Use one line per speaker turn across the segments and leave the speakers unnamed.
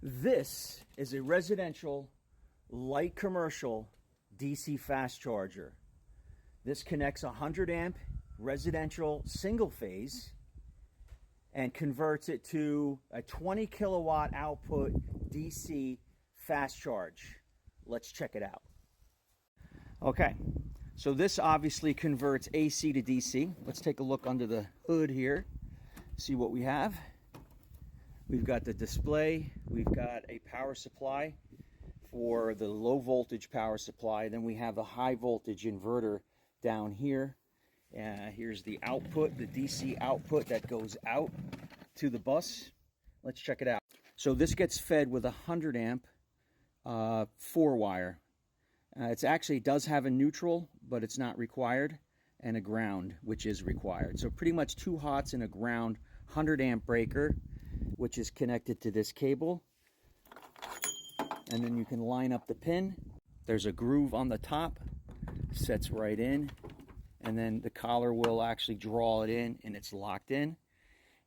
This is a residential, light commercial DC fast charger. This connects a 100 amp residential single phase and converts it to a 20 kilowatt output DC fast charge. Let's check it out. Okay, so this obviously converts AC to DC. Let's take a look under the hood here, see what we have. We've got the display, we've got a power supply for the low voltage power supply, then we have the high voltage inverter down here. Here's the output, the DC output that goes out to the bus. Let's check it out. So this gets fed with a 100 amp 4-wire. It actually does have a neutral, but it's not required, and a ground, which is required. So pretty much 2 hots and a ground 100 amp breaker, which is connected to this cable. And then you can line up the pin. There's a groove on the top, sets right in, and then the collar will actually draw it in and it's locked in.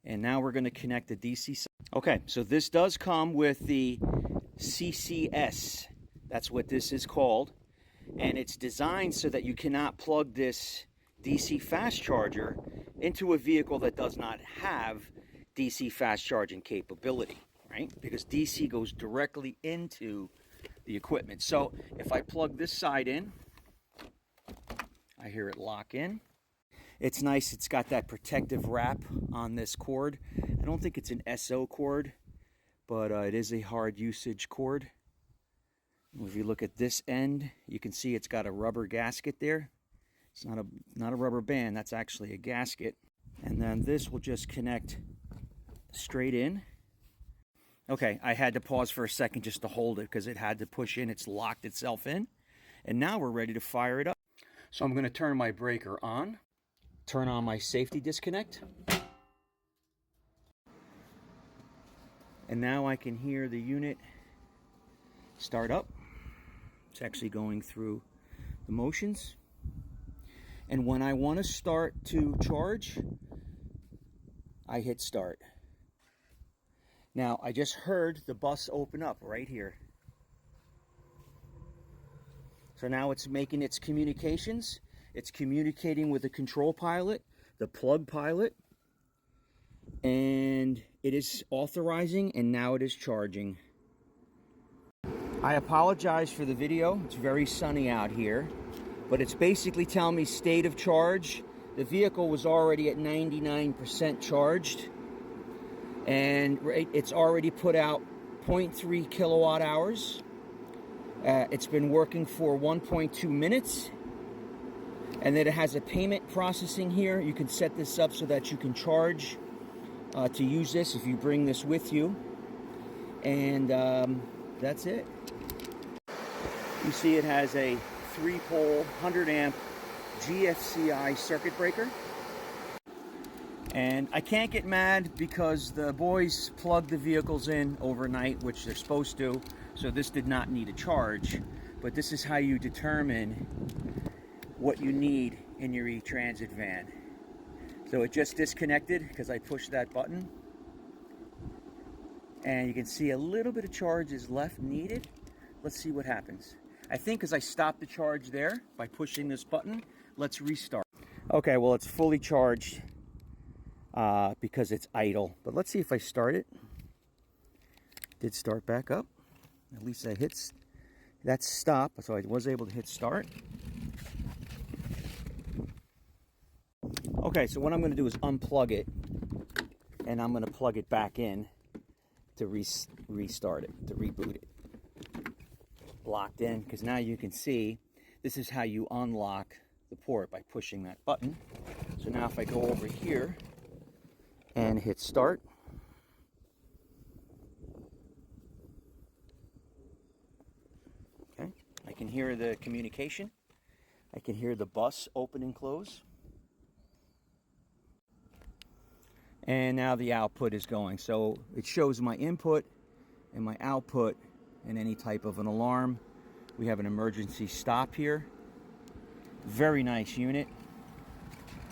And now we're going to connect the DC. Okay, so this does come with the CCS. That's what this is called. And it's designed so that you cannot plug this DC fast charger into a vehicle that does not have DC fast charging capability, right? Because DC goes directly into the equipment. So if I plug this side in, I hear it lock in. It's nice, it's got that protective wrap on this cord. I don't think it's an SO cord, but it is a hard usage cord. If you look at this end, you can see it's got a rubber gasket there. It's not a rubber band, that's actually a gasket. And then this will just connect straight in. Okay, I had to pause for a second just to hold it because it had to push in. It's locked itself in. And now we're ready to fire it up. So I'm going to turn my breaker on, turn on my safety disconnect. And now I can hear the unit start up. It's actually going through the motions. And when I want to start to charge, I hit start. Now, I just heard the bus open up right here. So now it's making its communications. It's communicating with the control pilot, the plug pilot, and it is authorizing, and now it is charging. I apologize for the video. It's very sunny out here, but it's basically telling me state of charge. The vehicle was already at 99% charged, and it's already put out 0.3 kilowatt hours. It's been working for 1.2 minutes, and then it has a payment processing here. You can set this up so that you can charge to use this if you bring this with you, and that's it. You see it has a 3-pole 100 amp GFCI circuit breaker. And I can't get mad because the boys plugged the vehicles in overnight, which they're supposed to, so this did not need a charge. But this is how you determine what you need in your e-Transit van. So it just disconnected because I pushed that button. And you can see a little bit of charge is left needed. Let's see what happens. I think as I stopped the charge there by pushing this button, let's restart. Okay, well, it's fully charged because it's idle. But let's see if I start it. Did start back up. At least I hit that stop, so I was able to hit start. Okay, so what I'm going to do is unplug it, and I'm going to plug it back in to restart it, to reboot it. Locked in, because now you can see this is how you unlock the port, by pushing that button. So now if I go over here and hit start, okay, I can hear the communication. I can hear the bus open and close. And now the output is going. So it shows my input and my output and any type of an alarm. We have an emergency stop here. Very nice unit.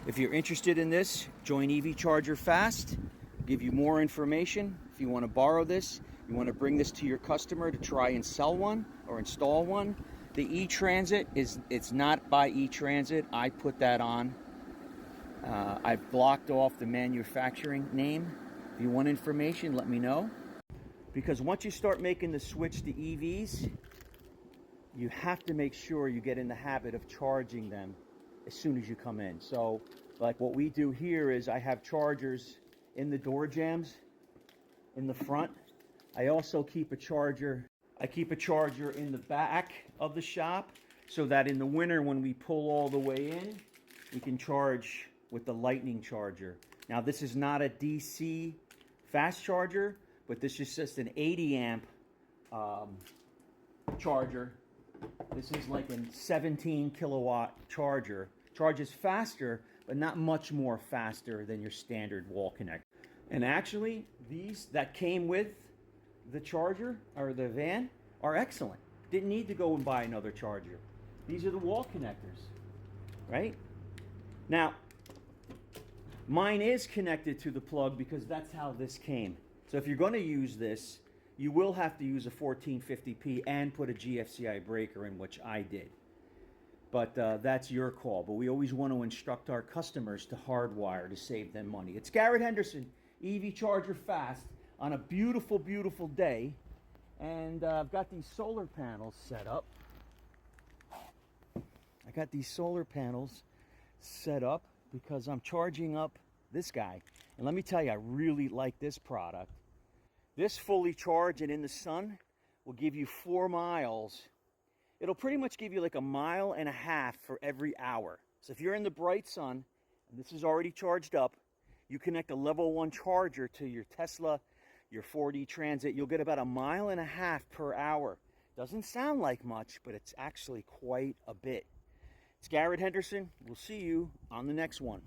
If you're interested in this, join Evchargerfast. Give you more information. If you want to borrow this, You want to bring this to your customer to try and sell one or install one. The E-Transit it's not by E-Transit. I put that on. I've blocked off the manufacturing name. If you want information, let me know. Because once you start making the switch to EVs, you have to make sure you get in the habit of charging them as soon as you come in. So like what we do here is I have chargers in the door jambs in the front. I also keep a charger. I keep a charger in the back of the shop so that in the winter when we pull all the way in, we can charge with the lightning charger. Now this is not a DC fast charger, but this is just an 80 amp charger. This is like a 17 kilowatt charger. Charges faster, but not much more faster than your standard wall connector. And actually, these that came with the charger or the van are excellent. Didn't need to go and buy another charger. These are the wall connectors, right? Now, mine is connected to the plug because that's how this came. So if you're going to use this, you will have to use a 1450p and put a GFCI breaker in, which I did. But that's your call. But we always want to instruct our customers to hardwire to save them money. It's Garrett Henderson, Evchargerfast, on a beautiful, beautiful day. And I've got these solar panels set up. Because I'm charging up this guy. And let me tell you, I really like this product. This fully charged and in the sun will give you 4 miles. It'll pretty much give you like 1.5 miles for every hour. So if you're in the bright sun, and this is already charged up, you connect a level 1 charger to your Tesla, your Ford E-Transit, you'll get about 1.5 miles per hour. Doesn't sound like much, but it's actually quite a bit. It's Garrett Henderson. We'll see you on the next one.